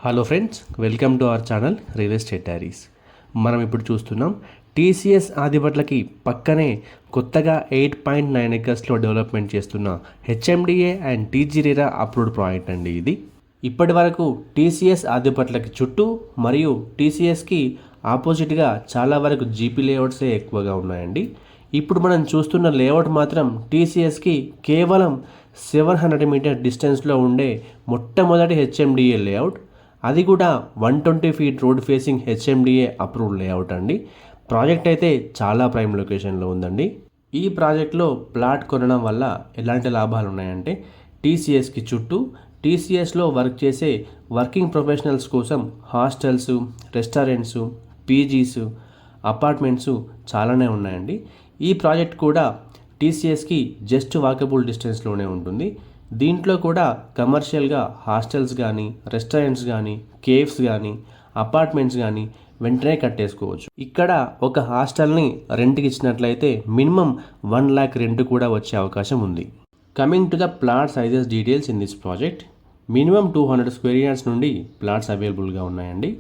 Hello friends, welcome to our channel real estate diaries. మనం ఇప్పుడు చూస్తున్నాం టీసీఎస్ ఆదిబట్లకి పక్కనే కొత్తగా 8.9 ఎకర్స్లో డెవలప్మెంట్ చేస్తున్న హెచ్ఎండిఏ అండ్ టీజీరేరా అప్రూవ్డ్ ప్రాజెక్ట్ అండి ఇది. ఇప్పటి వరకు టీసీఎస్ ఆదిబట్లకి చుట్టూ మరియు టీసీఎస్కి ఆపోజిట్గా చాలా వరకు జీపీ లేఅవుట్సే ఎక్కువగా ఉన్నాయండి. ఇప్పుడు మనం చూస్తున్న లేఅవుట్ మాత్రం టీసీఎస్కి కేవలం 700 మీటర్ డిస్టెన్స్లో ఉండే మొట్టమొదటి హెచ్ఎండిఏ లేఅవుట్. అది కూడా 120 feet road facing HMDA approved layout అండి. ప్రాజెక్ట్ అయితే చాలా ప్రైమ్ లొకేషన్లో ఉందండి. ఈ ప్రాజెక్ట్లో ప్లాట్ కొనడం వల్ల ఎలాంటి లాభాలు ఉన్నాయంటే, టీసీఎస్కి చుట్టూ టీసీఎస్లో వర్క్ చేసే వర్కింగ్ ప్రొఫెషనల్స్ కోసం హాస్టల్స్, రెస్టారెంట్స్, పీజీస్, అపార్ట్మెంట్స్ చాలానే ఉన్నాయండి. ఈ ప్రాజెక్ట్ కూడా టీసీఎస్కి జస్ట్ వాకబుల్ డిస్టెన్స్లోనే ఉంటుంది. దీంట్లో కూడా కమర్షియల్గా హాస్టల్స్ కానీ, రెస్టారెంట్స్ కానీ, కేఫ్స్ కానీ, అపార్ట్మెంట్స్ కానీ వెంటనే కట్టేసుకోవచ్చు. ఇక్కడ ఒక హాస్టల్ని రెంట్కి ఇచ్చినట్లయితే మినిమం 1 lakh రెంట్ కూడా వచ్చే అవకాశం ఉంది. Coming to the plot sizes details in this project, minimum 200 square yards నుండి ప్లాట్స్ అవైలబుల్గా ఉన్నాయండి.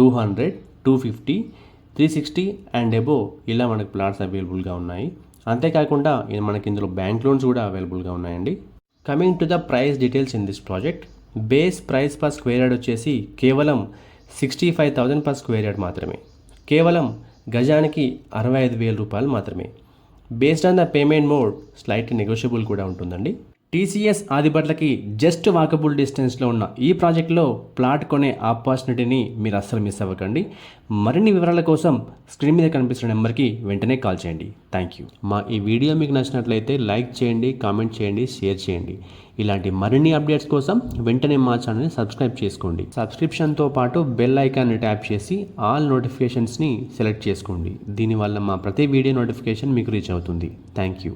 200, 250, 360 అండ్ అబోవ్ ఇలా మనకు ప్లాట్స్ అవైలబుల్గా ఉన్నాయి. అంతేకాకుండా మనకి ఇందులో బ్యాంక్ లోన్స్ కూడా అవైలబుల్గా ఉన్నాయండి. Coming to the price details in this project, base price per square yard వచ్చేసి కేవలం 65,000 పర్ స్క్వేర్ యార్డ్ మాత్రమే. కేవలం గజానికి 65,000 రూపాయలు మాత్రమే. Based on the payment mode slightly negotiable కూడా ఉంటుందండి. టీసీఎస్ ఆదిబట్లకి జస్ట్ వాకబుల్ డిస్టెన్స్లో ఉన్న ఈ ప్రాజెక్ట్లో ప్లాట్ కొనే ఆపర్చునిటీని మీరు అస్సలు మిస్ అవ్వకండి. మరిన్ని వివరాల కోసం స్క్రీన్ మీద కనిపిస్తున్న నెంబర్కి వెంటనే కాల్ చేయండి. Thank you. మా ఈ వీడియో మీకు నచ్చినట్లయితే లైక్ చేయండి, కామెంట్ చేయండి, షేర్ చేయండి. ఇలాంటి మరిన్ని అప్డేట్స్ కోసం వెంటనే మా ఛానల్ని సబ్స్క్రైబ్ చేసుకోండి. సబ్స్క్రిప్షన్తో పాటు బెల్ ఐకాన్ని ట్యాప్ చేసి ఆల్ నోటిఫికేషన్స్ని సెలెక్ట్ చేసుకోండి. దీనివల్ల మా ప్రతి వీడియో నోటిఫికేషన్ మీకు రీచ్ అవుతుంది. Thank you.